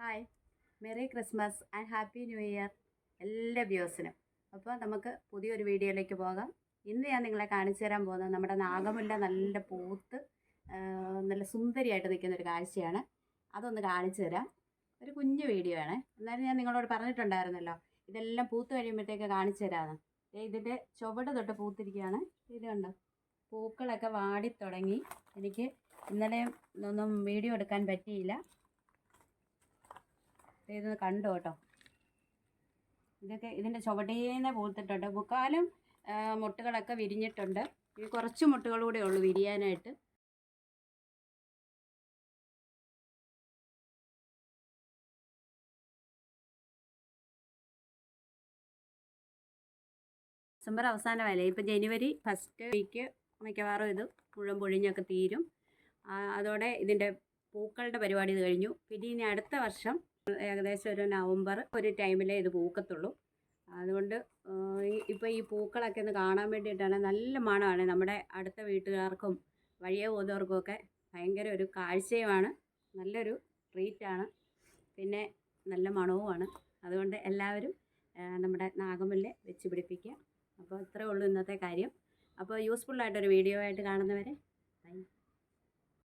Hi, merry Christmas and happy new year എല്ലാ വ്യൂസിനും. അപ്പോൾ നമുക്ക് പുതിയൊരു വീഡിയോയിലേക്ക് പോകാം. ഇന്ന് ഞാൻ നിങ്ങളെ കാണിച്ചു തരാൻ പോകുന്നത് നമ്മുടെ നാഗമുല്ല നല്ല പൂത്ത് നല്ല സുന്ദരിയായിട്ട് നിൽക്കുന്നൊരു കാഴ്ചയാണ്. അതൊന്ന് കാണിച്ചു തരാം. ഒരു കുഞ്ഞു വീഡിയോ ആണ്. എന്നാലും ഞാൻ നിങ്ങളോട് പറഞ്ഞിട്ടുണ്ടായിരുന്നല്ലോ, ഇതെല്ലാം പൂത്ത് കഴിയുമ്പോഴത്തേക്ക് കാണിച്ചു തരാമെന്ന്. ഇതിൻ്റെ ചുവട് തൊട്ട് പൂത്തിരിക്കുകയാണ്. ഇത് കണ്ടോ, പൂക്കളൊക്കെ വാടിത്തുടങ്ങി. എനിക്ക് ഇന്നലെ ഒന്നും വീഡിയോ എടുക്കാൻ പറ്റിയില്ല. ഇതൊന്ന് കണ്ടു കേട്ടോ. ഇതൊക്കെ ഇതിൻ്റെ ചുവടേന്ന് പൂത്തിട്ടുണ്ട്. മുക്കാലും മുട്ടുകളൊക്കെ വിരിഞ്ഞിട്ടുണ്ട്. ഇനി കുറച്ച് മുട്ടുകളൂടെ ഉള്ളൂ വിരിയാനായിട്ട്. ഡിസംബർ അവസാനമല്ലേ, ഇപ്പം ജനുവരി ഫസ്റ്റ് വീക്ക് മിക്കവാറും ഇത് മുഴുവൻ പൊഴിഞ്ഞൊക്കെ തീരും. അതോടെ ഇതിൻ്റെ പൂക്കളുടെ പരിപാടി കഴിഞ്ഞു. പിന്നെ ഇനി അടുത്ത വർഷം ഏകദേശം ഒരു നവംബർ ഒരു ടൈമിലേ ഇത് പൂക്കത്തുള്ളൂ. അതുകൊണ്ട് ഇപ്പോൾ ഈ പൂക്കളൊക്കെ ഒന്ന് കാണാൻ വേണ്ടിയിട്ടാണ്. നല്ല മണമാണ്. നമ്മുടെ അടുത്ത വീട്ടുകാർക്കും വഴിയെ പോകുന്നവർക്കും ഒക്കെ ഭയങ്കര ഒരു കാഴ്ചയുമാണ്. നല്ലൊരു ട്രീറ്റാണ്. പിന്നെ നല്ല മണവുമാണ്. അതുകൊണ്ട് എല്ലാവരും നമ്മുടെ നാഗമുല്ല വെച്ച് പിടിപ്പിക്കുക. അപ്പോൾ ഇത്രയേ ഉള്ളൂ ഇന്നത്തെ കാര്യം. അപ്പോൾ യൂസ്ഫുള്ളായിട്ടൊരു വീഡിയോ ആയിട്ട് കാണുന്നവരെ